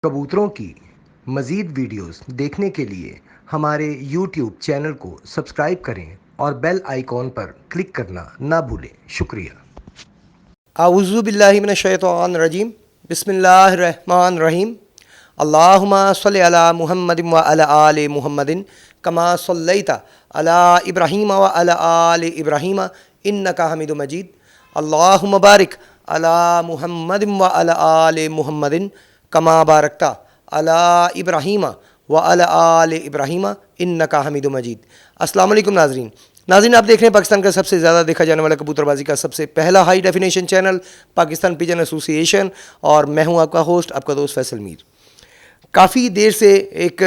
کبوتروں کی مزید ویڈیوز دیکھنے کے لیے ہمارے یوٹیوب چینل کو سبسکرائب کریں اور بیل آئیکن پر کلک کرنا نہ بھولیں۔ شکریہ۔ اعوذ باللہ من الشیطان الرجیم، بسم اللہ الرحمن الرحیم۔ اللہم صلی علی محمد وعلی آل محمد کما صلیت علی ابراہیم وعلی آل ابراہیم انک حمید مجید۔ اللہم بارک علی محمد وعلی آل محمد کما بارکت علی ابراہیم وعلی آل ابراہیم انک حمید مجید۔ السلام علیکم ناظرین، آپ دیکھ رہے ہیں پاکستان کا سب سے زیادہ دیکھا جانے والا کبوتر بازی کا سب سے پہلا high definition channel Pakistan Pigeon ایسوسی ایشن، اور میں ہوں آپ کا ہوسٹ، آپ کا دوست فیصل میر۔ کافی دیر سے ایک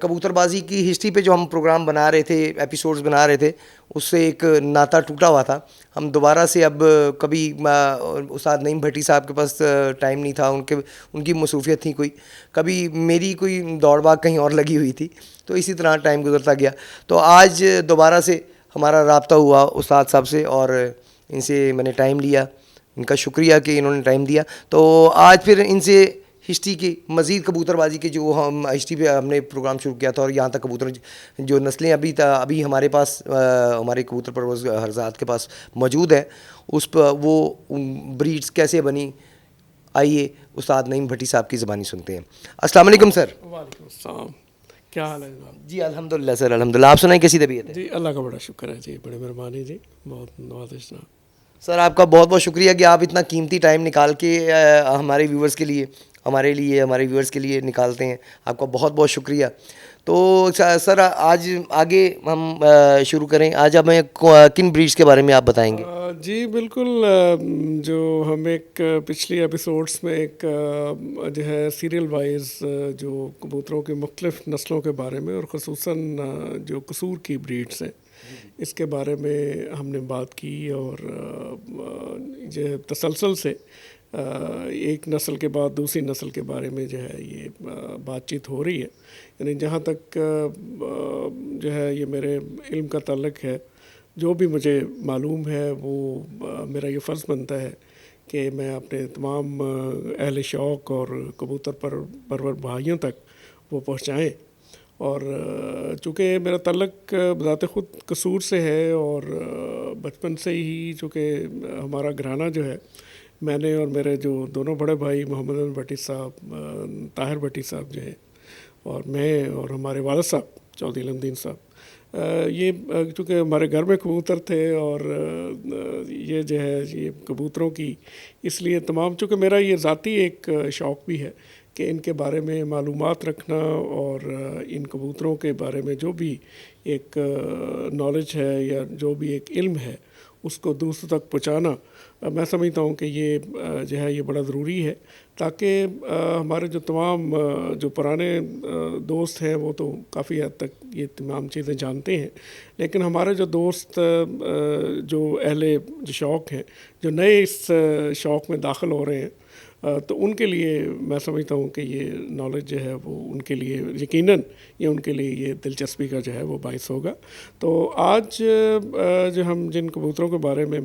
کبوتر بازی کی ہسٹری پہ جو ہم پروگرام بنا رہے تھے، ایپیسوڈز بنا رہے تھے، اس سے ایک ناطہ ٹوٹا ہوا تھا۔ ہم دوبارہ سے اب کبھی استاد نعیم بھٹی صاحب کے پاس ٹائم نہیں تھا، ان کی مصروفیت تھی کوئی، کبھی میری کوئی دوڑ بھاگ کہیں اور لگی ہوئی تھی، تو اسی طرح ٹائم گزرتا گیا۔ تو آج دوبارہ سے ہمارا رابطہ ہوا استاد صاحب سے، اور ان سے میں نے ٹائم لیا۔ ان کا شکریہ کہ انہوں نے ٹائم دیا۔ تو آج پھر ان سے ہسٹری کی مزید کبوتر بازی کے جو ہم ہسٹری پہ ہم نے پروگرام شروع کیا تھا، اور یہاں تک کبوتر جو نسلیں ابھی ہمارے پاس ہمارے کبوتر پرورز حضرات کے پاس موجود ہے، اس پہ وہ بریڈز کیسے بنی، آئیے استاد نعیم بھٹی صاحب کی زبانی سنتے ہیں۔ السلام علیکم سر۔ وعلیکم السلام، کیا حال ہے جناب؟ جی الحمدللہ سر، الحمدللہ۔ آپ سنائیں کیسی طبیعت ہے؟ جی اللہ کا بڑا شکر ہے جی، بڑی مہربانی جی، بہت نوازش جناب۔ سر آپ کا بہت بہت شکریہ کہ آپ اتنا قیمتی ٹائم نکال کے ہمارے ویورز کے لیے، ہمارے ویورز کے لیے نکالتے ہیں، آپ کا بہت بہت شکریہ۔ تو سر آج آگے ہم شروع کریں، آج ہمیں کن بریڈز کے بارے میں آپ بتائیں گے؟ جی بالکل، جو ہم ایک پچھلی ایپیسوڈس میں ایک جو ہے سیریل وائز جو کبوتروں کی مختلف نسلوں کے بارے میں، اور خصوصاً جو قصور کی بریڈز ہیں، اس کے بارے میں ہم نے بات کی، اور جو تسلسل سے ایک نسل کے بعد دوسری نسل کے بارے میں جو ہے یہ بات چیت ہو رہی ہے۔ یعنی جہاں تک جو ہے یہ میرے علم کا تعلق ہے، جو بھی مجھے معلوم ہے، وہ میرا یہ فرض بنتا ہے کہ میں اپنے تمام اہل شوق اور کبوتر پرور بھائیوں تک وہ پہنچائیں۔ اور چونکہ میرا تعلق بذات خود قصور سے ہے، اور بچپن سے ہی چونکہ ہمارا گھرانہ جو ہے، میں نے اور میرے جو دونوں بڑے بھائی محمد علم بھٹی صاحب، طاہر بھٹی صاحب جو ہیں، اور میں اور ہمارے والد صاحب چودھری علم الدین صاحب، یہ چونکہ ہمارے گھر میں کبوتر تھے، اور یہ جو ہے یہ کبوتروں کی اس لیے تمام، چونکہ میرا یہ ذاتی ایک شوق بھی ہے کہ ان کے بارے میں معلومات رکھنا، اور ان کبوتروں کے بارے میں جو بھی ایک نالج ہے یا جو بھی ایک علم ہے اس کو دوسروں تک پہنچانا، میں سمجھتا ہوں کہ یہ جو ہے یہ بڑا ضروری ہے، تاکہ ہمارے جو تمام جو پرانے دوست ہیں وہ تو کافی حد تک یہ تمام چیزیں جانتے ہیں، لیکن ہمارے جو دوست جو اہل جو شوق ہیں، جو نئے اس شوق میں داخل ہو رہے ہیں، تو ان کے لیے میں سمجھتا ہوں کہ یہ نالج جو ہے وہ ان کے لیے یقیناً یہ ان کے لیے یہ دلچسپی کا جو ہے وہ باعث ہوگا۔ تو آج جو ہم جن کبوتروں کے بارے میں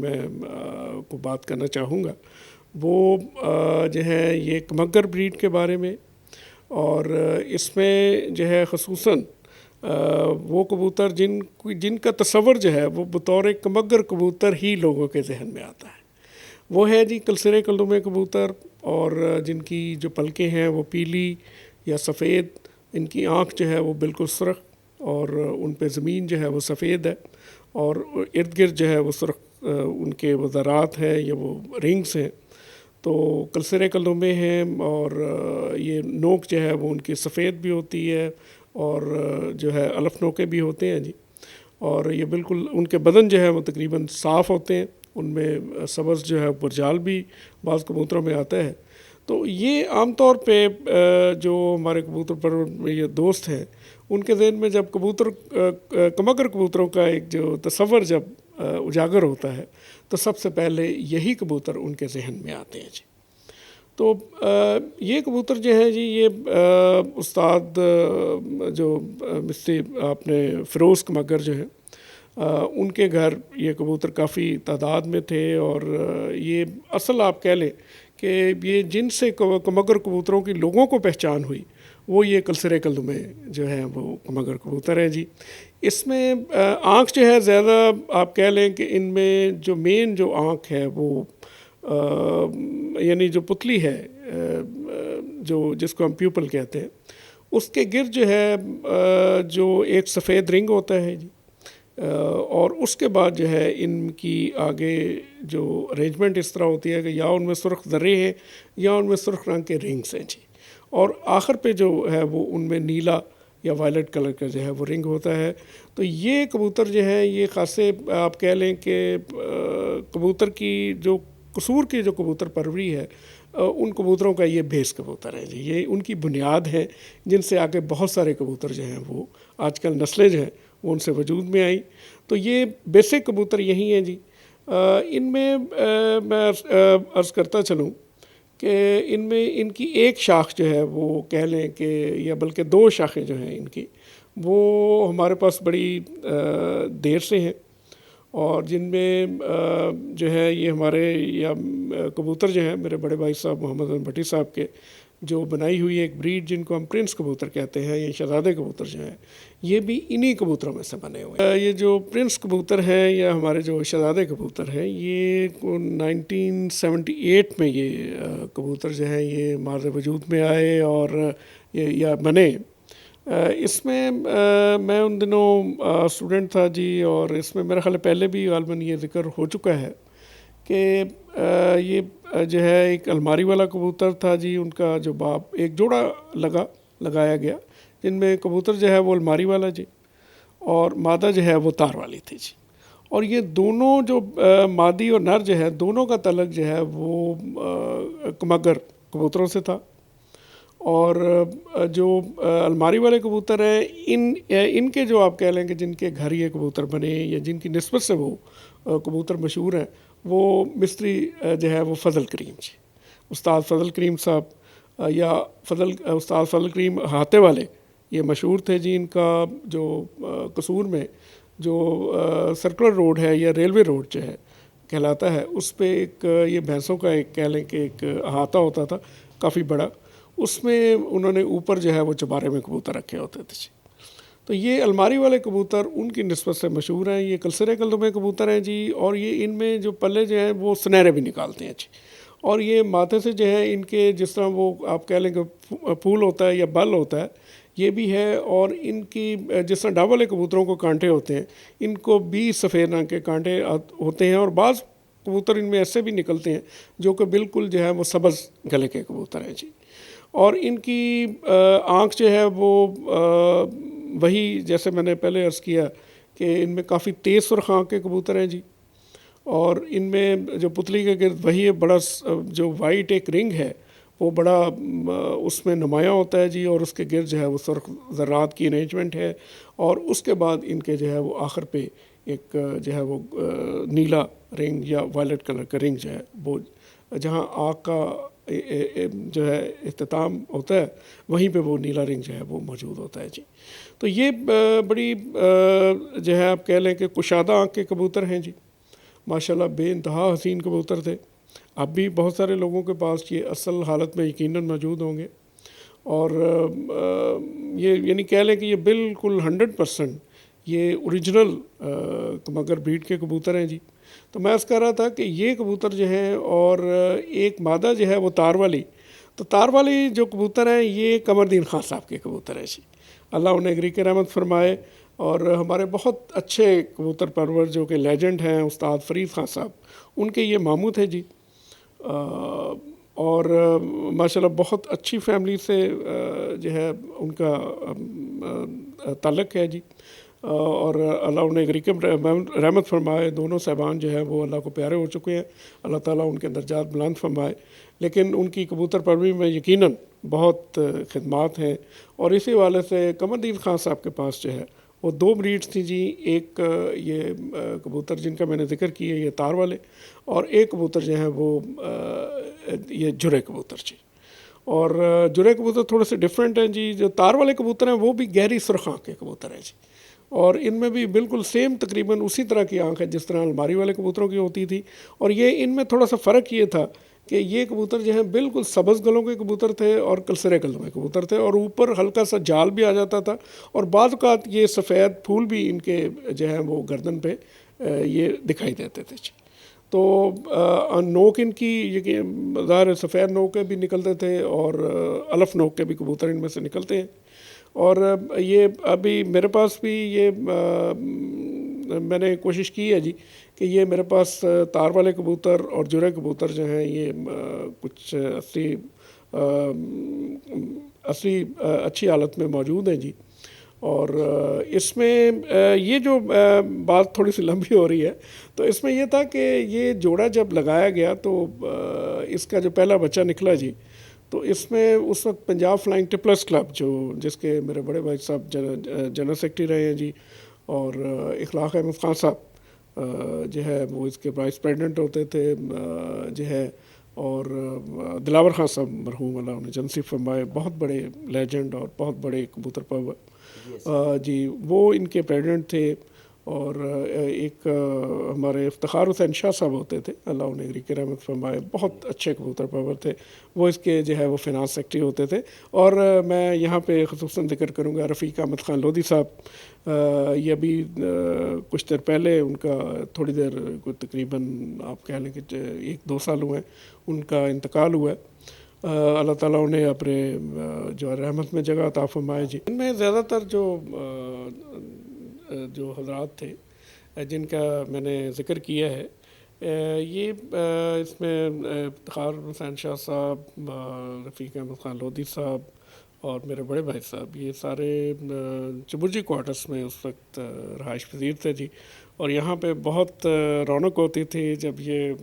کو بات کرنا چاہوں گا، وہ جو ہے یہ کمگر بریڈ کے بارے میں، اور اس میں جو ہے خصوصاً وہ کبوتر جن کا تصور جو ہے وہ بطور کمگر کبوتر ہی لوگوں کے ذہن میں آتا ہے، وہ ہے جی کلسرے کلدمے کبوتر، اور جن کی جو پلکیں ہیں وہ پیلی یا سفید، ان کی آنکھ جو ہے وہ بالکل سرخ، اور ان پہ زمین جو ہے وہ سفید ہے، اور ارد گرد جو ہے وہ سرخ ان کے وہ ذرات ہیں یا وہ رنگس ہیں۔ تو کلسرے کلدمے ہیں، اور یہ نوک جو ہے وہ ان کی سفید بھی ہوتی ہے، اور جو ہے الف نوکے بھی ہوتے ہیں جی، اور یہ بالکل ان کے بدن جو ہے وہ تقریباً صاف ہوتے ہیں، ان میں سبز جو ہے برجال بھی بعض کبوتروں میں آتا ہے۔ تو یہ عام طور پہ جو ہمارے کبوتر پر یہ دوست ہیں، ان کے ذہن میں جب کمگر کبوتروں کا ایک جو تصور جب اجاگر ہوتا ہے، تو سب سے پہلے یہی کبوتر ان کے ذہن میں آتے ہیں جی۔ تو یہ کبوتر جو ہے جی، یہ استاد جو مستری آپ نے فیروز کمگر جو ہے، ان کے گھر یہ کبوتر کافی تعداد میں تھے، اور یہ اصل آپ کہہ لیں کہ یہ جن سے کمگر کبوتروں کی لوگوں کو پہچان ہوئی وہ یہ کلسرے کلدمے جو ہیں وہ کمگر کبوتر ہیں جی. اس میں آنکھ جو ہے زیادہ آپ کہہ لیں کہ ان میں جو مین جو آنکھ ہے وہ یعنی جو پتلی ہے جو جس کو ہم پیوپل کہتے ہیں اس کے گرد جو ہے جو ایک سفید رنگ ہوتا ہے جی. اور اس کے بعد جو ہے ان کی آگے جو ارینجمنٹ اس طرح ہوتی ہے کہ یا ان میں سرخ ذرے ہیں یا ان میں سرخ رنگ کے رنگس ہیں جی. اور آخر پہ جو ہے وہ ان میں نیلا یا وائلٹ کلر کا جو ہے وہ رنگ ہوتا ہے. تو یہ کبوتر جو ہے یہ خاصے آپ کہہ لیں کہ کبوتر کی جو قصور کی جو کبوتر پروری ہے ان کبوتروں کا یہ بیس کبوتر ہے جی. یہ ان کی بنیاد ہے جن سے آگے بہت سارے کبوتر جو ہیں وہ آج کل نسلیں جو ہیں وہ ان سے وجود میں آئیں. تو یہ بیسک کبوتر یہی ہیں جی. ان میں میں عرض کرتا چلوں کہ ان میں ان کی ایک شاخ جو ہے وہ کہہ لیں کہ یا بلکہ دو شاخیں جو ہیں ان کی وہ ہمارے پاس بڑی دیر سے ہیں اور جن میں جو ہے یہ ہمارے یا کبوتر جو ہیں میرے بڑے بھائی صاحب محمد علی بھٹی صاحب کے جو بنائی ہوئی ایک بریڈ جن کو ہم پرنس کبوتر کہتے ہیں، یہ شہزادے کبوتر جو ہیں یہ بھی انہی کبوتروں میں سے بنے ہوئے ہیں. یہ جو پرنس کبوتر ہیں یا ہمارے جو شہزادے کبوتر ہیں یہ 1978 میں یہ کبوتر جو ہیں یہ مارز وجود میں آئے اور یہ یا بنے. اس میں میں ان دنوں اسٹوڈنٹ تھا جی اور اس میں میرا خیال پہلے بھی غالباً یہ ذکر ہو چکا ہے کہ یہ جو ہے ایک الماری والا کبوتر تھا جی. ان کا جو باپ ایک جوڑا لگایا گیا جن میں کبوتر جو ہے وہ الماری والا جی اور مادہ جو ہے وہ تار والی تھی جی. اور یہ دونوں جو مادی اور نر جو ہے دونوں کا تعلق جو ہے وہ کمگر کبوتروں سے تھا. اور جو الماری والے کبوتر ہیں ان کے جو آپ کہہ لیں کہ جن کے گھر یہ کبوتر بنے یا جن کی نسبت سے وہ کبوتر مشہور ہیں وہ مستری جو ہے وہ فضل کریم جی، استاد فضل کریم صاحب یا استاد فضل کریم ہاتے والے یہ مشہور تھے جی. ان کا جو قصور میں جو سرکلر روڈ ہے یا ریلوے روڈ جو ہے کہلاتا ہے اس پہ ایک یہ بھینسوں کا ایک کہہ لیں کہ ایک احاطہ ہوتا تھا کافی بڑا. اس میں انہوں نے اوپر جو ہے وہ چبارے میں کبوتر رکھے ہوتے تھے جی. تو یہ الماری والے کبوتر ان کی نسبت سے مشہور ہیں. یہ کلسرے کلدمے کبوتر ہیں جی اور یہ ان میں جو پلے جو ہیں وہ سنہرے بھی نکالتے ہیں جی. اور یہ ماتھے سے جو ہے ان کے جس طرح وہ آپ کہہ لیں کہ پھول ہوتا ہے یا بل ہوتا ہے یہ بھی ہے. اور ان کی جس طرح ڈاو والے کبوتروں کو کانٹے ہوتے ہیں ان کو بھی سفید رنگ کے کانٹے ہوتے ہیں اور بعض کبوتر ان میں ایسے بھی نکلتے ہیں جو کہ بالکل جو ہے وہ سبز گلے کے کبوتر ہیں جی. اور ان کی آنکھ جو ہے وہ وہی جیسے میں نے پہلے عرض کیا کہ ان میں کافی تیز سرخ آنکھ کے کبوتر ہیں جی. اور ان میں جو پتلی کے گرد وہی بڑا جو وائٹ ایک رنگ ہے وہ بڑا اس میں نمایاں ہوتا ہے جی اور اس کے گرد جو ہے وہ سرخ ذرات کی ارینجمنٹ ہے. اور اس کے بعد ان کے جو ہے وہ آخر پہ ایک جو ہے وہ نیلا رنگ یا وائلٹ کلر کا رنگ جو ہے وہ جہاں آنکھ کا جو ہے اختتام ہوتا ہے وہیں پہ وہ نیلا رنگ جو ہے وہ موجود ہوتا ہے جی. تو یہ بڑی جو ہے آپ کہہ لیں کہ کشادہ آنکھ کے کبوتر ہیں جی. ماشاءاللہ بے انتہا حسین کبوتر تھے. اب بھی بہت سارے لوگوں کے پاس یہ اصل حالت میں یقیناً موجود ہوں گے. اور یہ یعنی کہہ لیں کہ یہ بالکل 100% یہ اوریجنل کمگر بریڈ کے کبوتر ہیں جی. تو میں اس کہہ رہا تھا کہ یہ کبوتر جو ہیں اور ایک مادہ جو ہے وہ تار والی، تو تار والی جو کبوتر ہیں یہ قمر الدین خان صاحب کے کبوتر ہیں جی. اللہ انہیں غریق رحمت فرمائے. اور ہمارے بہت اچھے کبوتر پرور جو کہ لیجنڈ ہیں استاد فرید خان صاحب ان کے یہ ماموں تھے جی. اور ماشاءاللہ بہت اچھی فیملی سے جو ہے ان کا تعلق ہے جی. اور اللہ انہیں غریق رحمت فرمائے. دونوں صاحبان جو ہیں وہ اللہ کو پیارے ہو چکے ہیں. اللہ تعالیٰ ان کے درجات بلند فرمائے. لیکن ان کی کبوتر پروری میں یقیناً بہت خدمات ہیں. اور اسی والے سے قمر الدین خان صاحب کے پاس جو ہے وہ 2 بریڈز تھیں جی. ایک یہ کبوتر جن کا میں نے ذکر کیا یہ تار والے اور ایک کبوتر جو ہیں وہ یہ جرے کبوتر جی. اور جرے کبوتر تھوڑے سے ڈیفرنٹ ہیں جی. جو تار والے کبوتر ہیں وہ بھی گہری سرخ آنکھ کے کبوتر ہیں جی. اور ان میں بھی بالکل سیم تقریباً اسی طرح کی آنکھ ہے جس طرح الماری والے کبوتروں کی ہوتی تھی. اور یہ ان میں تھوڑا سا فرق یہ تھا کہ یہ کبوتر جو ہیں بالکل سبز گلوں کے کبوتر تھے اور کلسرے گلوں کے کبوتر تھے، اور اوپر ہلکا سا جال بھی آ جاتا تھا، اور بعض اوقات یہ سفید پھول بھی ان کے جو ہیں وہ گردن پہ یہ دکھائی دیتے تھے. تو نوک ان کی یہ ظاہر سفید نوک کے بھی نکلتے تھے اور الف نوک کے بھی کبوتر ان میں سے نکلتے ہیں. اور یہ ابھی میرے پاس بھی یہ میں نے کوشش کی ہے جی کہ یہ میرے پاس تار والے کبوتر اور جرے کبوتر جو ہیں یہ کچھ اصلی اچھی حالت میں موجود ہیں جی. اور اس میں یہ جو بات تھوڑی سی لمبی ہو رہی ہے، تو اس میں یہ تھا کہ یہ جوڑا جب لگایا گیا تو اس کا جو پہلا بچہ نکلا جی، تو اس میں اس وقت پنجاب فلائنگ ٹپلرز کلب جس کے میرے بڑے بھائی صاحب جنرل سیکرٹری رہے ہیں جی، اور اخلاق احمد خان صاحب جو ہے وہ اس کے وائس پریزیڈنٹ ہوتے تھے جو ہے، اور دلاور خان صاحب مرحوم اللہ انہیں جنسی فرمائے، بہت بڑے لیجنڈ اور بہت بڑے کبوتر پرور جی، وہ ان کے پریزیڈنٹ تھے. اور ایک ہمارے افتخار حسین شاہ صاحب ہوتے تھے، اللہ انہیں غریق رحمت فرمائے، بہت اچھے کبوتر پرور تھے، وہ اس کے جو ہے وہ فائنانس سیکرٹری ہوتے تھے. اور میں یہاں پہ خصوصاً ذکر کروں گا رفیق احمد خان لودھی صاحب، یہ ابھی کچھ دیر پہلے ان کا تھوڑی دیر تقریباً آپ کہہ لیں کہ 1-2 سال ہوئے ان کا انتقال ہوا ہے. اللہ تعالیٰ انہیں اپنے جو رحمت میں جگہ عطا فرمائے جی. ان میں زیادہ تر جو حضرات تھے جن کا میں نے ذکر کیا ہے، یہ اس میں افتخار حسین شاہ صاحب، رفیق احمد خان لودھی صاحب اور میرے بڑے بھائی صاحب، یہ سارے چبرجی کوارٹرز میں اس وقت رہائش پذیر تھے جی. اور یہاں پہ بہت رونق ہوتی تھی جب یہ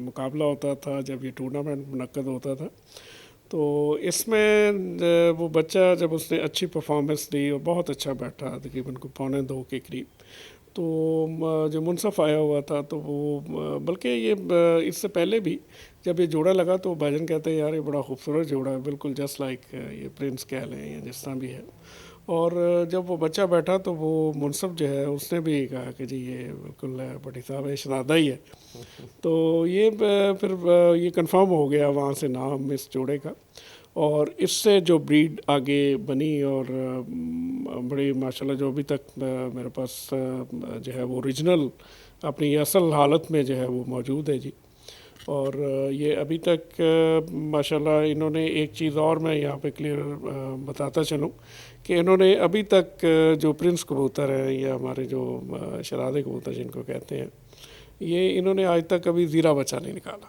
مقابلہ ہوتا تھا، جب یہ ٹورنامنٹ منعقد ہوتا تھا. تو اس میں وہ بچہ جب اس نے اچھی پرفارمنس دی اور بہت اچھا بیٹھا، تقریباً 1.25 کے قریب، تو جو منصف آیا ہوا تھا تو وہ بلکہ یہ اس سے پہلے بھی جب یہ جوڑا لگا تو بھائی جان کہتے ہیں یار یہ بڑا خوبصورت جوڑا ہے، بالکل جسٹ لائک یہ پرنس کہہ لیں یا جس طرح بھی ہے. اور جب وہ بچہ بیٹھا تو وہ منصف جو ہے اس نے بھی کہا کہ جی یہ بالکل بٹی صاحب شہزادہ ہی ہے. تو یہ پھر یہ کنفرم ہو گیا وہاں سے نام اس جوڑے کا، اور اس سے جو بریڈ آگے بنی اور بڑی ماشاءاللہ جو ابھی تک میرے پاس جو ہے وہ اوریجنل اپنی اصل حالت میں جو ہے وہ موجود ہے جی. اور یہ ابھی تک ماشاءاللہ انہوں نے ایک چیز اور میں یہاں پہ کلیئر بتاتا چلوں کہ انہوں نے ابھی تک جو پرنس کبوتر ہیں یا ہمارے جو شہزادے کبوتر جن کو کہتے ہیں، یہ انہوں نے آج تک کبھی زیرہ بچہ نہیں نکالا.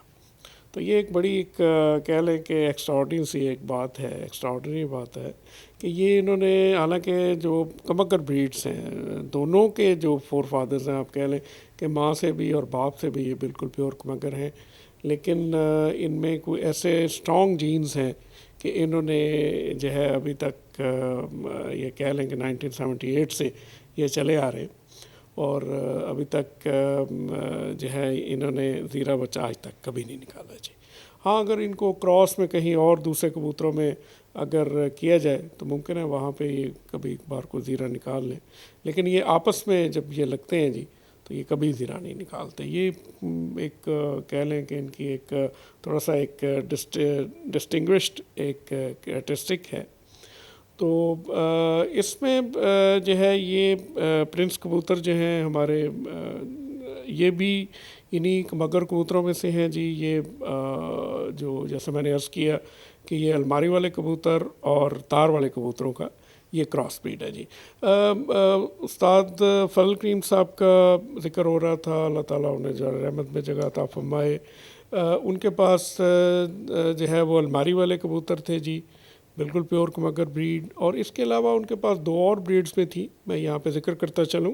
تو یہ ایک بڑی کہہ لیں کہ ایکسٹراڈنری بات ہے کہ یہ انہوں نے، حالانکہ جو کمکر بریڈز ہیں دونوں کے جو فور فادرز ہیں، آپ کہہ لیں کہ ماں سے بھی اور باپ سے بھی یہ بالکل پیور کمکر ہیں، لیکن ان میں کوئی ایسے اسٹرانگ جینز ہیں کہ انہوں نے جو ہے ابھی تک یہ کہہ لیں کہ 1978 سے یہ چلے آ رہے ہیں، اور ابھی تک جو ہے انہوں نے زیرہ بچہ آج تک کبھی نہیں نکالا جی. ہاں اگر ان کو کراس میں کہیں اور دوسرے کبوتروں میں اگر کیا جائے تو ممکن ہے وہاں پہ یہ کبھی ایک بار کو زیرہ نکال لیں، لیکن یہ آپس میں جب یہ لگتے ہیں جی تو یہ کبھی زیرہ نہیں نکالتے. یہ ایک کہہ لیں کہ ان کی ایک تھوڑا سا ایک ڈسٹنگوشڈ ایک کریکٹرسٹک ہے. تو اس میں جو ہے یہ پرنس کبوتر جو ہیں ہمارے، یہ بھی انہی مگر کبوتروں میں سے ہیں جی. یہ جو جیسے میں نے عرض کیا کہ یہ الماری والے کبوتر اور تار والے کبوتروں کا یہ کراس بریڈ ہے جی. استاد فضل کریم صاحب کا ذکر ہو رہا تھا، اللہ تعالیٰ انہیں جو رحمت میں جگہ عطا فرمائے. ان کے پاس جو ہے وہ الماری والے کبوتر تھے جی، بالکل پیور کمکر بریڈ. اور اس کے علاوہ ان کے پاس 2 اور بریڈز میں تھی، میں یہاں پہ ذکر کرتا چلوں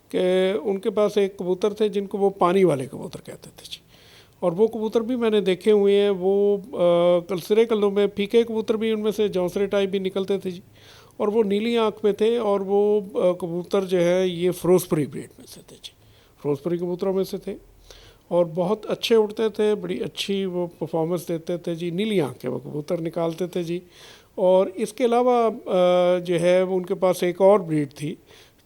کہ ان کے پاس ایک کبوتر تھے جن کو وہ پانی والے کبوتر کہتے تھے جی. اور وہ کبوتر بھی میں نے دیکھے ہوئے ہیں، وہ کلسرے کلوں میں پھیکے کبوتر بھی ان میں سے جونسرے ٹائپ بھی نکلتے تھے جی، اور وہ نیلی آنکھ میں تھے. اور وہ کبوتر جو ہے یہ فروزپوری بریڈ میں سے تھے جی، فروزپوری کبوتروں میں سے تھے، اور بہت اچھے اڑتے تھے، بڑی اچھی وہ پرفارمنس دیتے تھے جی. نیلی آنکھ کے وہ کبوتر نکالتے تھے جی. اور اس کے علاوہ جو ہے وہ ان کے پاس ایک اور بریڈ تھی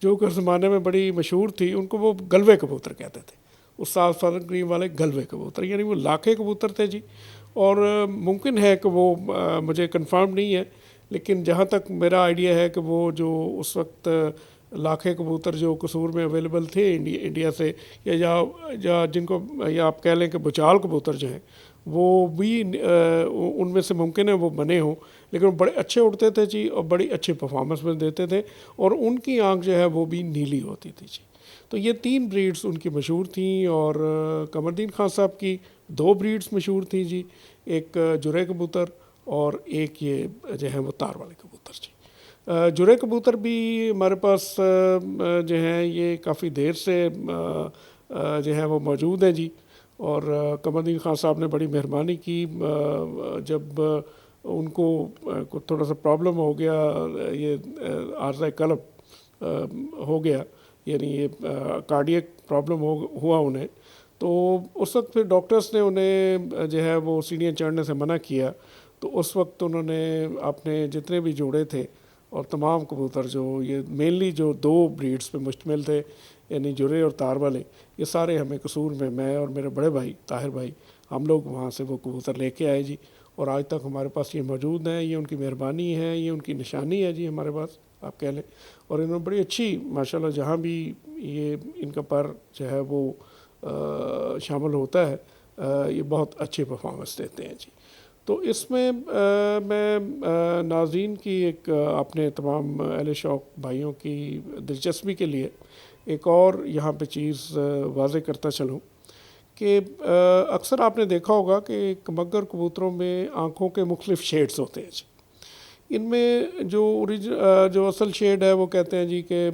جو کہ اس زمانے میں بڑی مشہور تھی، ان کو وہ گلوے کبوتر کہتے تھے، استاد فضل کریم والے گلوے کبوتر، یعنی وہ لاکھے کبوتر تھے جی. اور ممکن ہے کہ وہ مجھے کنفرم نہیں ہے، لیکن جہاں تک میرا آئیڈیا ہے کہ وہ جو اس وقت لاکھیں کبوتر جو قصور میں اویلیبل تھے انڈیا سے، یا جن کو یا آپ کہہ لیں کہ بچال کبوتر جو ہیں وہ بھی ان میں سے ممکن ہے وہ بنے ہوں، لیکن وہ بڑے اچھے اڑتے تھے جی، اور بڑی اچھی پرفارمنس میں دیتے تھے، اور ان کی آنکھ جو ہے وہ بھی نیلی ہوتی تھی جی۔ تو یہ 3 بریڈز ان کی مشہور تھیں، اور قمر الدین خان صاحب کی 2 بریڈز مشہور تھیں جی، ایک جرے کبوتر اور ایک یہ جو ہے وہ تار والے کبوتر جی۔ جرے کبوتر بھی ہمارے پاس جو ہیں یہ کافی دیر سے جو ہے وہ موجود ہیں جی، اور قمر الدین خان صاحب نے بڑی مہربانی کی، جب ان کو تھوڑا سا پرابلم ہو گیا، یہ عارضہ قلب ہو گیا، یعنی یہ کارڈیک پرابلم ہوا انہیں، تو اس وقت پھر ڈاکٹرز نے انہیں جو ہے وہ سیڑھیاں چڑھنے سے منع کیا۔ تو اس وقت انہوں نے اپنے جتنے بھی جوڑے تھے اور تمام کبوتر جو یہ مینلی جو 2 بریڈز پہ مشتمل تھے، یعنی جرے اور تار والے، یہ سارے ہمیں قصور میں اور میرے بڑے بھائی طاہر بھائی، ہم لوگ وہاں سے وہ کبوتر لے کے آئے جی، اور آج تک ہمارے پاس یہ موجود ہیں۔ یہ ان کی مہربانی ہے، یہ ان کی نشانی ہے جی ہمارے پاس آپ کہہ لیں، اور انہوں نے بڑی اچھی ماشاءاللہ جہاں بھی یہ ان کا پر جو ہے وہ شامل ہوتا ہے، یہ بہت اچھی پرفارمنس دیتے ہیں جی۔ تو اس میں میں ناظرین کی ایک اپنے تمام اہل شوق بھائیوں کی دلچسپی کے لیے ایک اور یہاں پہ چیز واضح کرتا چلوں کہ اکثر آپ نے دیکھا ہوگا کہ کمگر کبوتروں میں آنکھوں کے مختلف شیڈز ہوتے ہیں جی۔ ان میں جو اصل شیڈ ہے وہ کہتے ہیں جی کہ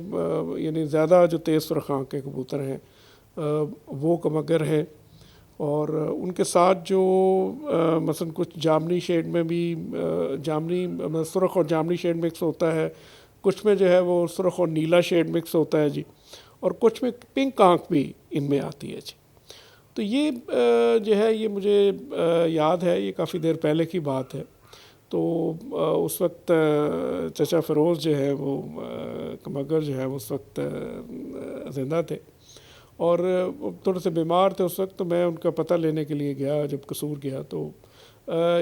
یعنی زیادہ جو تیز سرخ آنکھ کے کبوتر ہیں وہ کمگر ہیں، اور ان کے ساتھ جو مثلا کچھ جامنی شیڈ میں بھی سرخ اور جامنی شیڈ مکس ہوتا ہے، کچھ میں جو ہے وہ سرخ اور نیلا شیڈ مکس ہوتا ہے جی، اور کچھ میں پنک آنکھ بھی ان میں آتی ہے جی۔ تو یہ جو ہے یہ مجھے یاد ہے، یہ کافی دیر پہلے کی بات ہے، تو اس وقت چچا فیروز جو ہے وہ کمگر جو ہے اس وقت زندہ تھے، اور تھوڑے سے بیمار تھے اس وقت، تو میں ان کا پتہ لینے کے لیے گیا جب قصور گیا، تو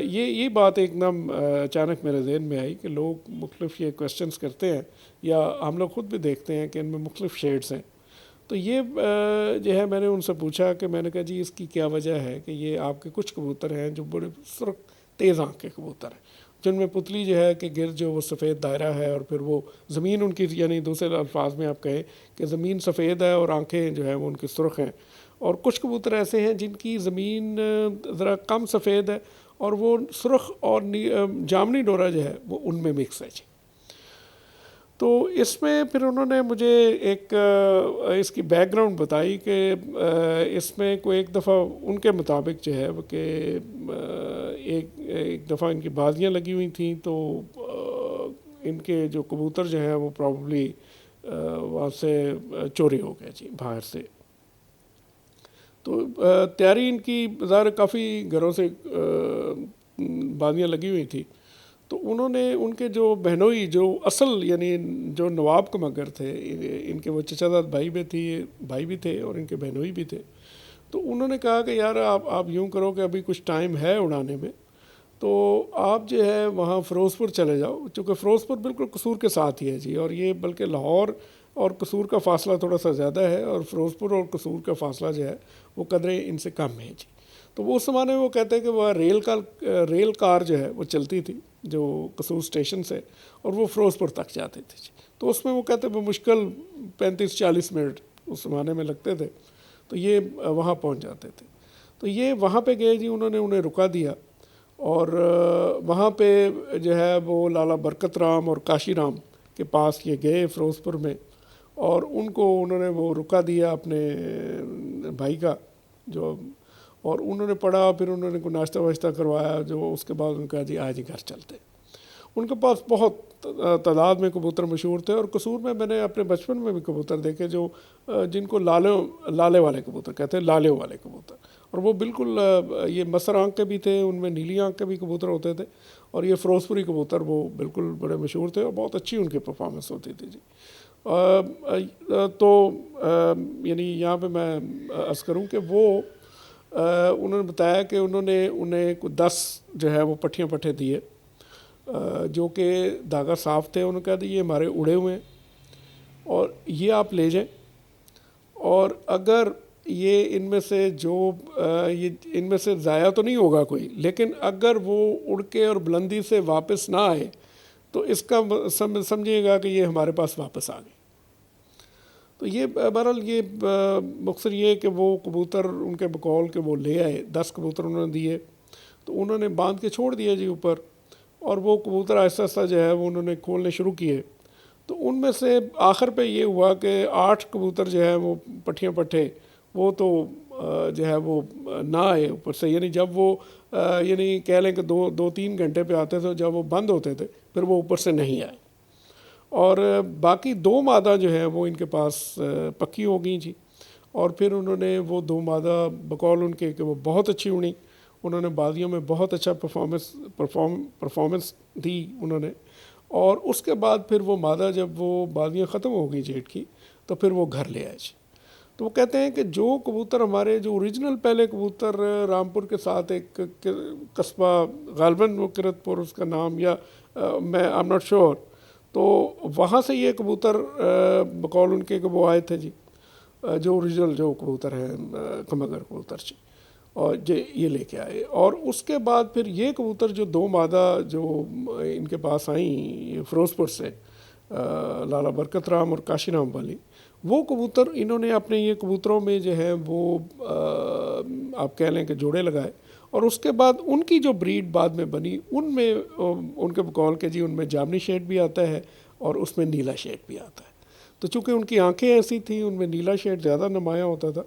یہ بات ایک دم اچانک میرے ذہن میں آئی کہ لوگ مختلف یہ کویسچنس کرتے ہیں، یا ہم لوگ خود بھی دیکھتے ہیں کہ ان میں مختلف شیڈز ہیں، تو یہ جو ہے میں نے ان سے پوچھا کہ میں نے کہا جی اس کی کیا وجہ ہے کہ یہ آپ کے کچھ کبوتر ہیں جو بڑے سرخ تیز آنکھ کے کبوتر ہیں، جن میں پتلی جو ہے کہ گرد جو وہ سفید دائرہ ہے، اور پھر وہ زمین ان کی، یعنی دوسرے الفاظ میں آپ کہیں کہ زمین سفید ہے اور آنکھیں جو ہیں وہ ان کی سرخ ہیں، اور کچھ کبوتر ایسے ہیں جن کی زمین ذرا کم سفید ہے اور وہ سرخ اور جامنی ڈورا جو ہے وہ ان میں مکس ہے جی۔ تو اس میں پھر انہوں نے مجھے ایک اس کی بیک گراؤنڈ بتائی کہ اس میں کوئی ایک دفعہ ان کے مطابق جو ہے کہ ایک دفعہ ان کی بازیاں لگی ہوئی تھیں، تو ان کے جو کبوتر جو ہیں وہ پرابلی وہاں سے چوری ہو گئے جی باہر سے، تو تیاری ان کی ظاہر کافی گھروں سے بازیاں لگی ہوئی تھی، تو انہوں نے ان کے جو بہنوئی جو اصل یعنی جو نواب کمگر تھے، ان کے وہ چچا زاد بھائی بھی تھے اور ان کے بہنوئی بھی تھے، تو انہوں نے کہا کہ یار آپ یوں کرو کہ ابھی کچھ ٹائم ہے اڑانے میں، تو آپ جو ہے وہاں فیروز پور چلے جاؤ، چونکہ فیروز پور بالکل قصور کے ساتھ ہی ہے جی، اور یہ بلکہ لاہور اور قصور کا فاصلہ تھوڑا سا زیادہ ہے، اور فیروز پور اور قصور کا فاصلہ جو ہے وہ قدرے ان سے کم ہے جی۔ تو وہ اس زمانے میں وہ کہتے ہیں کہ وہ ریل کار جو ہے وہ چلتی تھی جو قصور اسٹیشن سے، اور وہ فیروز پور تک جاتے تھے جی، تو اس میں وہ کہتے ہیں مشکل 35-40 منٹ اس زمانے میں لگتے تھے، تو یہ وہاں پہنچ جاتے تھے۔ تو یہ وہاں پہ گئے جی، انہوں نے انہیں رکا دیا، اور وہاں پہ جو ہے وہ لالا برکت رام اور کاشی رام کے پاس یہ گئے فیروز پور میں، اور ان کو انہوں نے وہ رکا دیا اپنے بھائی کا جو، اور انہوں نے پڑھا، پھر انہوں نے کوئی ناشتہ واشتہ کروایا، جو اس کے بعد انہوں نے کہا جی آج ہی گھر چلتے۔ ان کے پاس بہت تعداد میں کبوتر مشہور تھے، اور قصور میں نے اپنے بچپن میں بھی کبوتر دیکھے جو جن کو لالے والے کبوتر کہتے ہیں، لالے والے کبوتر، اور وہ بالکل یہ مسر آنکھ کے بھی تھے، ان میں نیلی آنکھ کے بھی کبوتر ہوتے تھے، اور یہ فیروز پوری کبوتر وہ بالکل بڑے مشہور تھے، اور بہت اچھی ان کی پرفارمنس ہوتی تھی جی۔ تو یعنی یہاں پہ میں عرض کروں کہ وہ انہوں نے بتایا کہ انہوں نے انہیں 10 جو ہے وہ پٹھیاں پٹھے دیے جو کہ دھاگا صاف تھے. انہوں نے کہا یہ ہمارے اڑے ہوئے ہیں اور یہ آپ لے جائیں, اور اگر یہ ان میں سے یہ ان میں سے ضائع تو نہیں ہوگا کوئی, لیکن اگر وہ اڑ کے اور بلندی سے واپس نہ آئے تو اس کا سمجھیے گا کہ یہ ہمارے پاس واپس آ گئے. تو یہ بہرحال یہ مختصر یہ کہ وہ کبوتر ان کے بقول کہ وہ لے آئے, 10 کبوتر انہوں نے دیے, تو انہوں نے باندھ کے چھوڑ دیا جی اوپر, اور وہ کبوتر آہستہ آہستہ جو ہے وہ انہوں نے کھولنے شروع کیے. تو ان میں سے آخر پہ یہ ہوا کہ 8 کبوتر جو ہے وہ پٹھیاں پٹھے وہ تو جو ہے وہ نہ آئے اوپر سے, یعنی جب وہ یعنی کہہ لیں کہ 2-3 گھنٹے پہ آتے تھے, جب وہ بند ہوتے تھے پھر وہ اوپر سے نہیں آئے. اور باقی 2 مادہ جو ہیں وہ ان کے پاس پکی ہو گئیں جی. اور پھر انہوں نے وہ 2 مادہ بقول ان کے کہ وہ بہت اچھی اڑیں, انہوں نے بازیوں میں بہت اچھا پرفارمنس دی انہوں نے. اور اس کے بعد پھر وہ مادہ جب وہ بازیاں ختم ہو گئی جیٹ کی تو پھر وہ گھر لے آئے جی. تو وہ کہتے ہیں کہ جو کبوتر ہمارے جو اوریجنل پہلے کبوتر رامپور کے ساتھ ایک قصبہ غالباً وہ کرت پور اس کا نام, یا میں آئی ایم ناٹ شیور, تو وہاں سے یہ کبوتر بقول ان کے کہ وہ آئے تھے جی, جو اوریجنل جو کبوتر ہیں کمگر کبوتر جی, اور یہ لے کے آئے. اور اس کے بعد پھر یہ کبوتر جو 2 مادہ جو ان کے پاس آئیں فیروز پور سے, لالا برکت رام اور کاشی رام والی, وہ کبوتر انہوں نے اپنے یہ کبوتروں میں جو ہے وہ آپ کہہ لیں کہ جوڑے لگائے. اور اس کے بعد ان کی جو بریڈ بعد میں بنی ان میں ان کے بقول کے جی ان میں جامنی شیڈ بھی آتا ہے اور اس میں نیلا شیڈ بھی آتا ہے. تو چونکہ ان کی آنکھیں ایسی تھیں ان میں نیلا شیڈ زیادہ نمایاں ہوتا تھا,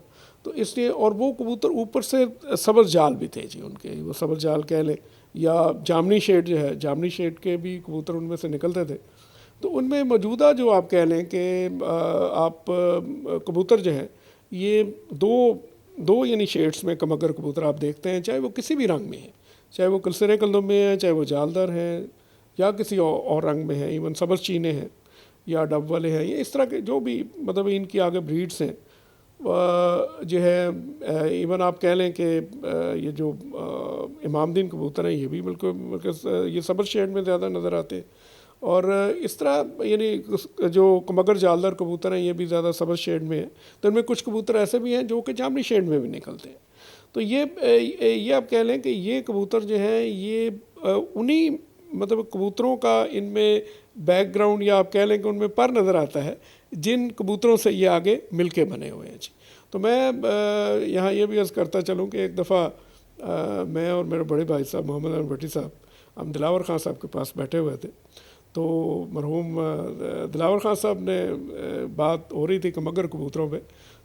تو اس لیے. اور وہ کبوتر اوپر سے سبز جال بھی تھے جی ان کے, وہ سبز جال کہہ لیں یا جامنی شیڈ جو ہے, جامنی شیڈ کے بھی کبوتر ان میں سے نکلتے تھے. تو ان میں موجودہ جو آپ کہہ لیں کہ آپ کبوتر جو ہیں یہ دو یعنی شیڈز میں کمگر کبوتر آپ دیکھتے ہیں, چاہے وہ کسی بھی رنگ میں ہیں, چاہے وہ کلسرے کلدم میں ہیں, چاہے وہ جالدر ہیں, یا کسی اور رنگ میں ہیں, ایون سبز چینے ہیں یا ڈب والے ہیں, یہ اس طرح کے جو بھی مطلب ان کی آگے بریڈز ہیں جو ہے. ایون آپ کہہ لیں کہ یہ جو امام دین کبوتر ہیں یہ بھی بالکل یہ سبز شیڈ میں زیادہ نظر آتے ہیں. اور اس طرح یعنی جو کمگر جالدر کبوتر ہیں یہ بھی زیادہ سبز شیڈ میں ہیں. تو ان میں کچھ کبوتر ایسے بھی ہیں جو کہ جامنی شیڈ میں بھی نکلتے ہیں. تو یہ آپ کہہ لیں کہ یہ کبوتر جو ہیں یہ انہی مطلب کبوتروں کا ان میں بیک گراؤنڈ یا آپ کہہ لیں کہ ان میں پر نظر آتا ہے جن کبوتروں سے یہ آگے مل کے بنے ہوئے ہیں جی. تو میں یہاں یہ بھی عرض کرتا چلوں کہ ایک دفعہ میں اور میرے بڑے بھائی صاحب محمد احمد بھٹی صاحب ہم دلاور خان صاحب کے پاس بیٹھے ہوئے تھے. تو مرحوم دلاور خان صاحب نے بات ہو رہی تھی کمگر کبوتروں پہ,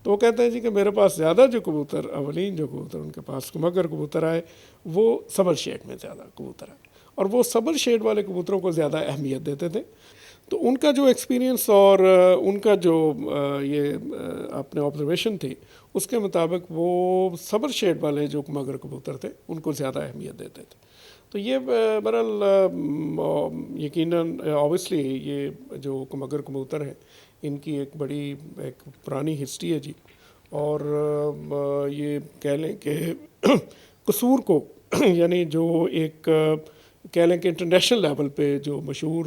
تو وہ کہتے ہیں جی کہ میرے پاس زیادہ جو کبوتر اولین جو کبوتر ان کے پاس کمگر کبوتر آئے وہ سبز شیڈ میں زیادہ کبوتر آئے, اور وہ سبز شیڈ والے کبوتروں کو زیادہ اہمیت دیتے تھے. تو ان کا جو ایکسپیرینس اور ان کا جو یہ اپنے آبزرویشن تھی اس کے مطابق وہ سبز شیڈ والے جو کمگر کبوتر تھے ان کو زیادہ اہمیت دیتے تھے. تو یہ بہرحال یقیناً اوبیسلی یہ جو کمگر کبوتر ہیں ان کی ایک بڑی ایک پرانی ہسٹری ہے جی. اور یہ کہہ لیں کہ قصور کو یعنی جو ایک کہہ لیں کہ انٹرنیشنل لیول پہ جو مشہور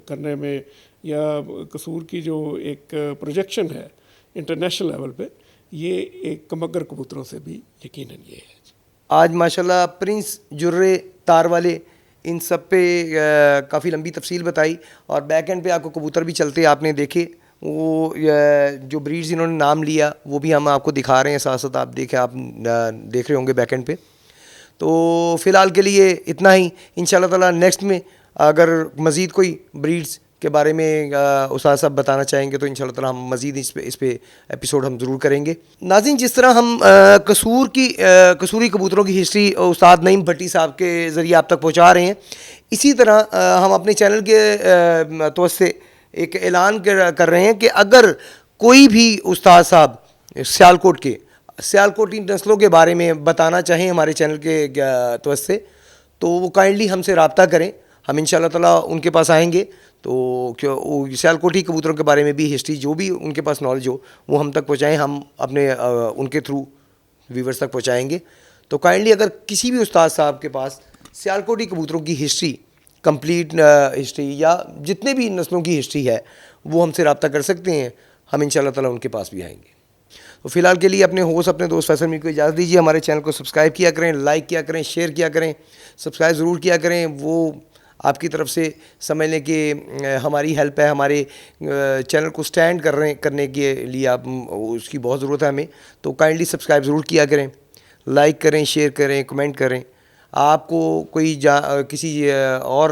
کرنے میں یا قصور کی جو ایک پروجیکشن ہے انٹرنیشنل لیول پہ, یہ ایک کمگر کبوتروں سے بھی یقیناً یہ ہے. آج ماشاءاللہ پرنس جرے تار والے ان سب پہ کافی لمبی تفصیل بتائی, اور بیک اینڈ پہ آپ کو کبوتر بھی چلتے آپ نے دیکھے, وہ جو بریڈز انہوں نے نام لیا وہ بھی ہم آپ کو دکھا رہے ہیں, ساتھ ساتھ آپ دیکھ رہے ہوں گے بیک اینڈ پہ. تو فی الحال کے لیے اتنا ہی. انشاءاللہ تعالیٰ نیکسٹ میں اگر مزید کوئی بریڈز کے بارے میں استاد صاحب بتانا چاہیں گے تو انشاءاللہ تعالیٰ ہم مزید اس پہ ایپیسوڈ ہم ضرور کریں گے. ناظرین, جس طرح ہم قصوری کبوتروں کی ہسٹری استاد نعیم بھٹی صاحب کے ذریعے آپ تک پہنچا رہے ہیں, اسی طرح ہم اپنے چینل کے توسط سے ایک اعلان کر رہے ہیں کہ اگر کوئی بھی استاد صاحب سیالکوٹی نسلوں کے بارے میں بتانا چاہیں ہمارے چینل کے توسط سے, تو وہ کائنڈلی ہم سے رابطہ کریں. ہم انشاءاللہ تعالیٰ ان کے پاس آئیں گے تو سیالکوٹی کبوتروں کے بارے میں بھی ہسٹری جو بھی ان کے پاس نالج ہو وہ ہم تک پہنچائیں, ہم اپنے ان کے تھرو ویورز تک پہنچائیں گے. تو کائنڈلی اگر کسی بھی استاد صاحب کے پاس سیالکوٹی کبوتروں کی ہسٹری, کمپلیٹ ہسٹری یا جتنے بھی نسلوں کی ہسٹری ہے وہ ہم سے رابطہ کر سکتے ہیں. ہم ان شاء اللہ تعالیٰ ان کے پاس بھی آئیں گے. تو فی الحال کے لیے اپنے ہوسٹ اپنے دوست فیصل میر کو اجازت دیجیے. ہمارے چینل کو سبسکرائب کیا کریں, لائک کیا کریں, شیئر کیا کریں. سبسکرائب ضرور کیا کریں, وہ آپ کی طرف سے سمجھ لیں کہ ہماری ہیلپ ہے. ہمارے چینل کو سٹینڈ کرنے کے لیے آپ اس کی بہت ضرورت ہے ہمیں. تو کائنڈلی سبسکرائب ضرور کیا کریں, لائک کریں, شیئر کریں, کمنٹ کریں. آپ کو کوئی کسی اور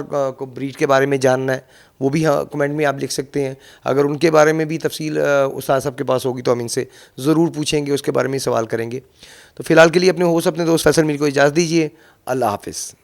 بریڈ کے بارے میں جاننا ہے وہ بھی کمنٹ میں آپ لکھ سکتے ہیں. اگر ان کے بارے میں بھی تفصیل استاد صاحب کے پاس ہوگی تو ہم ان سے ضرور پوچھیں گے, اس کے بارے میں سوال کریں گے. تو فی الحال کے لیے اپنے ہوسٹ اپنے دوست فیصل میر کو اجازت دیجیے. اللہ حافظ.